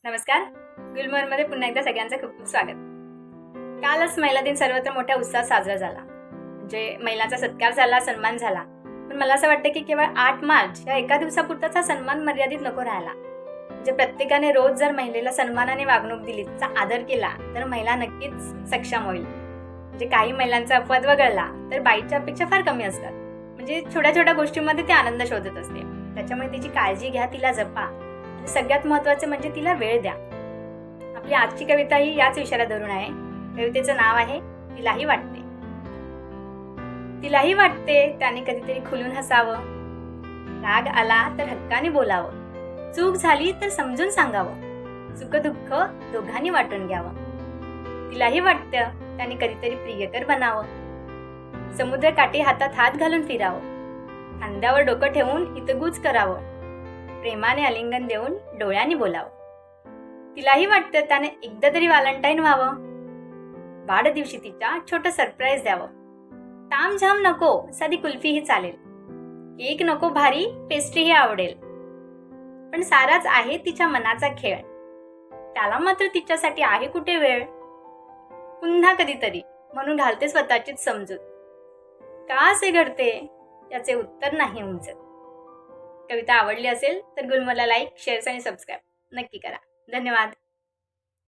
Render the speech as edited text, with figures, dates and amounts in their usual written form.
नमस्कार. गुलमोहरमध्ये पुन्हा एकदा सगळ्यांचं खूप खूप स्वागत. कालच महिला दिन सर्वत्र मोठ्या उत्साहात साजरा झाला. म्हणजे महिलांचा सत्कार झाला, सन्मान झाला. पण मला असं वाटतं की केवळ 8 मार्च या एका दिवसापुरताच हा सन्मान मर्यादित नको राहायला. म्हणजे प्रत्येकाने रोज जर महिलेला सन्मानाने वागणूक दिली, तिचा आदर केला तर महिला नक्कीच सक्षम होईल. म्हणजे काही महिलांचा अपवाद वगळला तर बाईच्या अपेक्षा फार कमी असतात. म्हणजे छोट्या छोट्या गोष्टींमध्ये ती आनंद शोधत असते. त्याच्यामुळे तिची काळजी घ्या, तिला जपा. सगळ्यात महत्त्वाचे म्हणजे तिला वेळ द्या. आपली आजची कविता ही याच विषयाला धरून आहे. कवितेचं नाव आहे तिलाही वाटते. तिलाही वाटते त्याने कधीतरी खुलून हसावं, राग आला तर हक्काने बोलावं, चूक झाली तर समजून सांगावं, सुख दुःख दोघांनी वाटून घ्यावं. तिलाही वाटतं त्याने कधीतरी प्रियकर बनावं, समुद्रकाठी हातात हात घालून फिरावं, खांद्यावर डोकं ठेवून हितगुज करावं, प्रेमाने आलिंगन देऊन डोळ्यांनी बोलावं. तिलाही वाटतं त्याने एकदा तरी व्हॅलेंटाईन व्हावं, वाढदिवशी तिच्या छोटं सरप्राईज द्यावं. तामझाम नको, साधी कुल्फीही चालेल, केक नको भारी, पेस्ट्रीही आवडेल. पण साराच आहे तिच्या मनाचा खेळ, त्याला मात्र तिच्यासाठी आहे कुठे वेळ. पुन्हा कधीतरी म्हणून घालते स्वतःचीच समजूत, का असे घडते याचे उत्तर नाही उमजत. कविता आवडली असेल तर गुलमोहरला लाईक, शेअर्स आणि सबस्क्राईब नक्की करा. धन्यवाद.